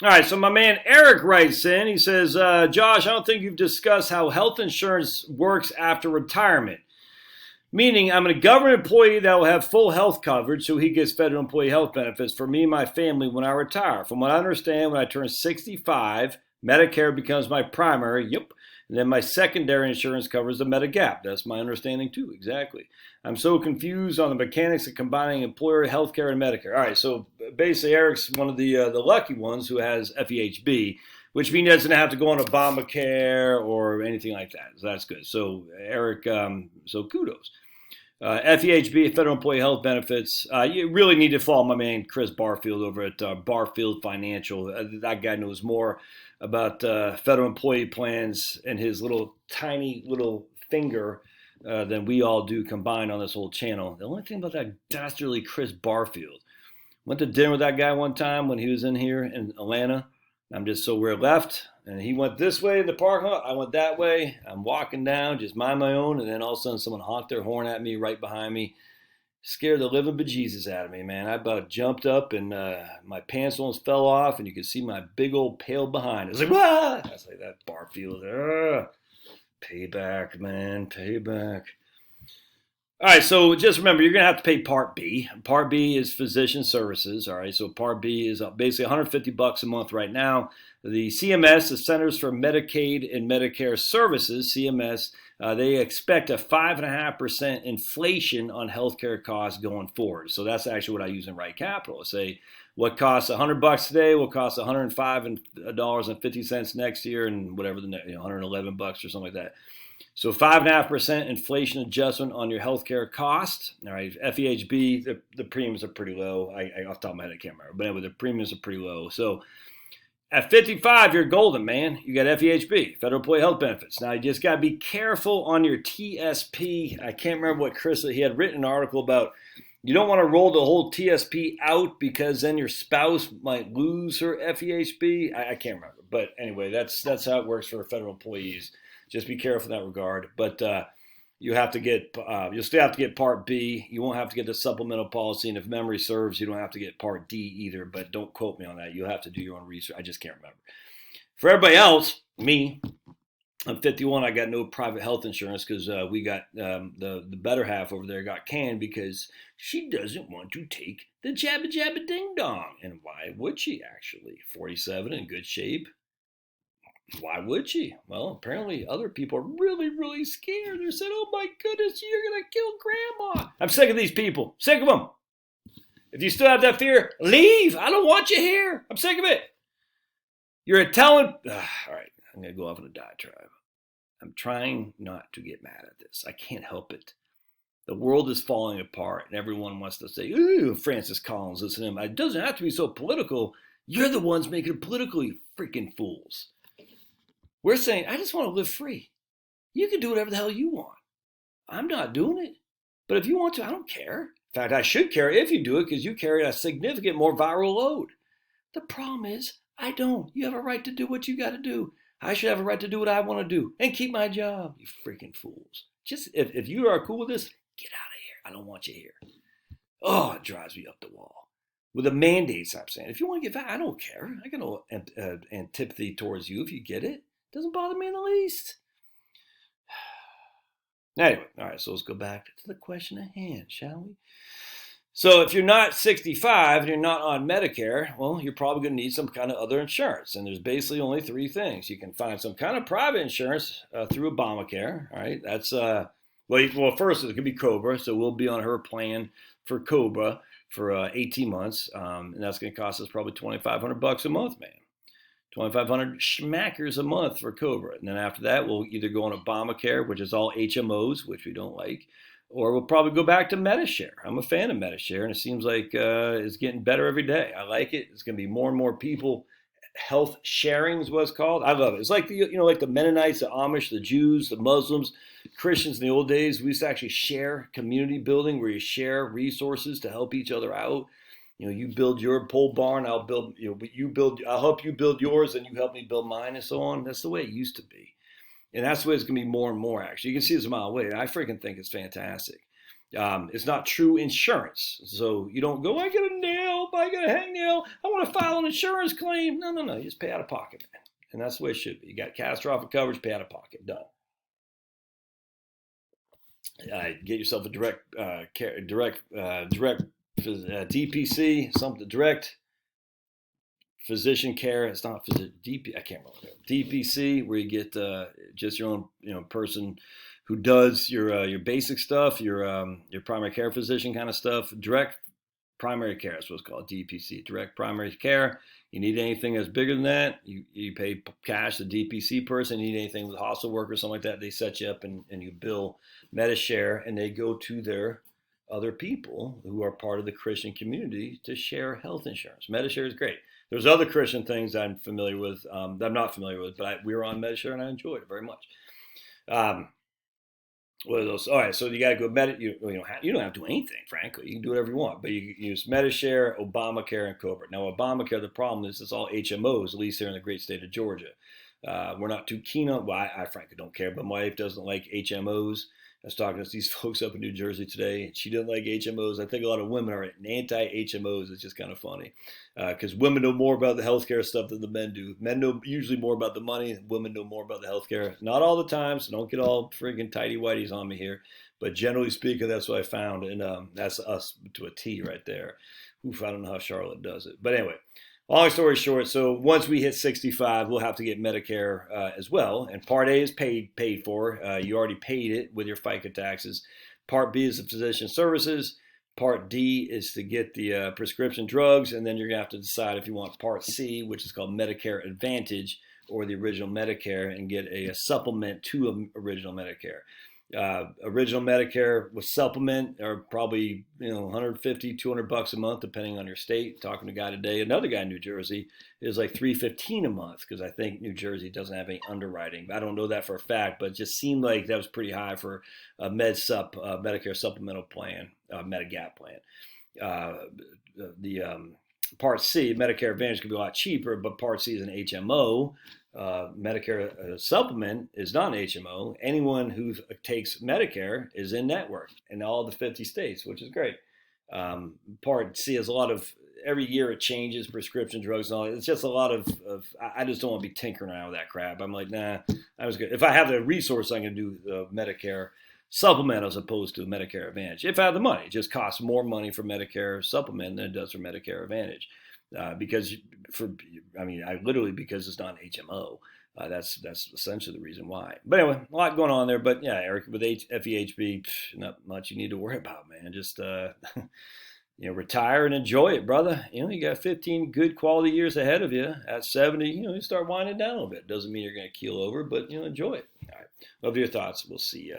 All right, so my man Eric writes in. He says, Josh, I don't think you've discussed how health insurance works after retirement. Meaning, I'm a government employee that will have full health coverage, so he gets federal employee health benefits for me and my family when I retire. From what I understand, when I turn 65, Medicare becomes my primary. Yep. And then my secondary insurance covers the Medigap. That's my understanding too, exactly. I'm so confused on the mechanics of combining employer health care and Medicare. All right, so basically, Eric's one of the lucky ones who has FEHB, which means he doesn't have to go on Obamacare or anything like that. So that's good. So Eric, so kudos. FEHB, Federal Employee Health Benefits. You really need to follow my man Chris Barfield over at Barfield Financial. That guy knows more about federal employee plans and his little tiny little finger than we all do combined on this whole channel. The only thing about that dastardly Chris Barfield, went to dinner with that guy one time when he was in here in Atlanta. I'm just so we're left, and he went this way in the parking lot. I went that way. I'm walking down, just mind my own, and then all of a sudden someone honked their horn at me right behind me. Scared the living bejesus out of me, man. I about jumped up, and my pants almost fell off, and you could see my big old pail behind. I was like, "Wah!" I was like, that Barfield. Payback, man, payback. All right, so just remember, you're going to have to pay Part B. Part B is physician services. All right, so Part B is basically $150 a month right now. The CMS, the Centers for Medicaid and Medicare Services, CMS, they expect a 5.5% inflation on healthcare costs going forward. So that's actually what I use in Right Capital. I say what costs $100 today will cost $105.50 next year, and whatever the next, $111 or something like that. So 5.5% inflation adjustment on your healthcare cost. All right, FEHB, the premiums are pretty low. I off the top of my head, I can't remember, but anyway, the premiums are pretty low. So at 55, you're golden, man. You got FEHB, Federal Employee Health Benefits. Now you just got to be careful on your TSP. I can't remember what Chris, he had written an article about. You don't want to roll the whole TSP out because then your spouse might lose her FEHB. I can't remember, but anyway, that's how it works for federal employees. Just be careful in that regard. But you'll still have to get Part B. You won't have to get the supplemental policy. And if memory serves, you don't have to get Part D either. But don't quote me on that. You'll have to do your own research. I just can't remember. For everybody else, me, I'm 51. I got no private health insurance because we got the better half over there got canned because she doesn't want to take the jabba jabba ding dong. And why would she actually? 47, in good shape. Why would she? Well, apparently other people are really, really scared. They're saying, oh my goodness, you're going to kill grandma. I'm sick of these people. Sick of them. If you still have that fear, leave. I don't want you here. I'm sick of it. You're a talent. All right, I'm going to go off on a diatribe. I'm trying not to get mad at this. I can't help it. The world is falling apart, and everyone wants to say, ooh, Francis Collins, listen to him. It doesn't have to be so political. You're the ones making it political, you freaking fools. We're saying, I just want to live free. You can do whatever the hell you want. I'm not doing it. But if you want to, I don't care. In fact, I should care if you do it because you carry a significant more viral load. The problem is, I don't. You have a right to do what you got to do. I should have a right to do what I want to do and keep my job, you freaking fools. Just if you are cool with this, get out of here. I don't want you here. Oh, it drives me up the wall. With the mandates, I'm saying, if you want to get back, I don't care. I got no antipathy towards you if you get it. Doesn't bother me in the least. Anyway, all right, so let's go back to the question at hand, shall we? So if you're not 65 and you're not on Medicare, well, you're probably going to need some kind of other insurance. And there's basically only three things. You can find some kind of private insurance through Obamacare. All right, that's, well, first it could be COBRA. So we'll be on her plan for COBRA for 18 months. And that's going to cost us probably $2,500 a month, man. 2,500 schmackers a month for COBRA. And then after that, we'll either go on Obamacare, which is all HMOs, which we don't like, or we'll probably go back to Medishare. I'm a fan of Medishare, and it seems like it's getting better every day. I like it. It's going to be more and more people. Health sharing is what it's called. I love it. It's like like the Mennonites, the Amish, the Jews, the Muslims, Christians in the old days. We used to actually share community building where you share resources to help each other out. You build your pole barn, I'll build, I'll help you build yours, and you help me build mine, and so on. That's the way it used to be. And that's the way it's going to be more and more, actually. You can see this a mile away. I freaking think it's fantastic. It's not true insurance. So you don't go, I got a nail, I got a hangnail, I want to file an insurance claim. No, you just pay out of pocket, man. And that's the way it should be. You got catastrophic coverage, pay out of pocket, done. Get yourself a direct DPC, something direct physician care. It's not DP. I can't remember DPC, where you get just your own person who does your basic stuff, your primary care physician kind of stuff. Direct primary care is what's called DPC, direct primary care. You need anything that's bigger than that, you pay cash. The DPC person, you need anything with hospital work or something like that, they set you up and you bill Medi-Share, and they go to their other people who are part of the Christian community to share health insurance. Medi-Share is great. There's other Christian things I'm familiar with that I'm not familiar with, but we were on Medi-Share and I enjoyed it very much. What are those? All right, so you got to go you don't have to do anything, frankly. You can do whatever you want, but you can use Medi-Share, Obamacare, and Cobra. Now, Obamacare, the problem is it's all HMOs, at least here in the great state of Georgia. We're not too keen on. Well, I frankly don't care, but my wife doesn't like HMOs. I was talking to these folks up in New Jersey today, and she doesn't like HMOs. I think a lot of women are anti-HMOs. It's just kind of funny because women know more about the healthcare stuff than the men do. Men know usually more about the money. Women know more about the healthcare. Not all the time, so don't get all friggin' tighty-whities on me here. But generally speaking, that's what I found, and that's us to a T right there. Oof, I don't know how Charlotte does it. But anyway, long story short, so once we hit 65, we'll have to get Medicare as well. And Part A is paid for. You already paid it with your FICA taxes. Part B is the physician services. Part D is to get the prescription drugs. And then you're going to have to decide if you want Part C, which is called Medicare Advantage, or the original Medicare, and get a supplement to original Medicare. Original Medicare with supplement are probably $150, $200 a month, depending on your state. Talking to a guy today, another guy in New Jersey, is like $315 a month, because I think New Jersey doesn't have any underwriting. I don't know that for a fact, but it just seemed like that was pretty high for a Medicare supplemental plan, Medigap plan. The Part C, Medicare Advantage, could be a lot cheaper, but Part C is an HMO. Medicare supplement is not an HMO. Anyone who takes Medicare is in network in all the 50 states, which is great. Part C has a lot of, every year it changes, prescription drugs and all. It's just a lot of I just don't want to be tinkering around with that crap. I'm like, nah, I was good. If I have the resource, I can do Medicare supplement as opposed to Medicare Advantage. If I have the money, it just costs more money for Medicare supplement than it does for Medicare Advantage. Because it's not an HMO. That's essentially the reason why. But anyway, a lot going on there. But yeah, Eric, with FEHB, not much you need to worry about, man. Just retire and enjoy it, brother. You got 15 good quality years ahead of you. At 70, you start winding down a little bit. Doesn't mean you're going to keel over, but enjoy it. All right, love your thoughts. We'll see you